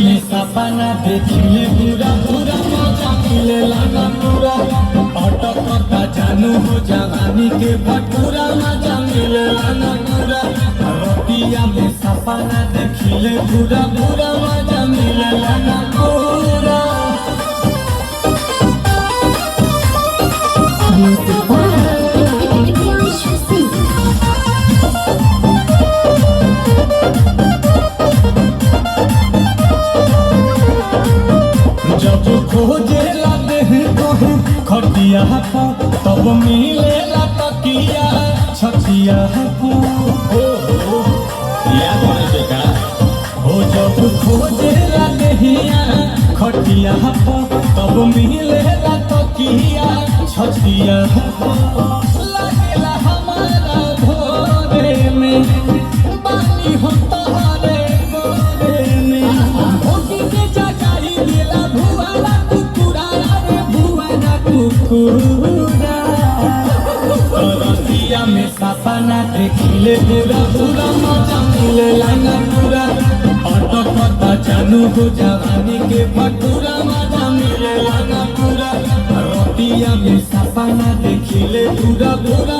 में सपना देखिले पूरा पूरा मजा मिलेला ना पूरा अटकता जानू हो जवानी के भटूरा मजा मिलेला ना पूरा रतिया में सपना देखिले पूरा पूरा मजा मिलेला ना पूरा। जब खोजे लाते हैं तो खटिया तब मिले ला तकिया छतिया हो जब खोजे लाते हैं खटिया तब मिले ला तकिया छतिया लगेला हमारा भोरे में पानी हो तोहरे गोरे में भोगी के जगाई दिला भुआला कुकुरा रे भुआला कुकुरा रतिया में सपना देखिले पूरा पूरा मजा मिलेला ना पूरा अटकता जानू हो जवानी के भटूरा मजा मिलेला ना पूरा रतिया में सपना देखिले पूरा पूरा।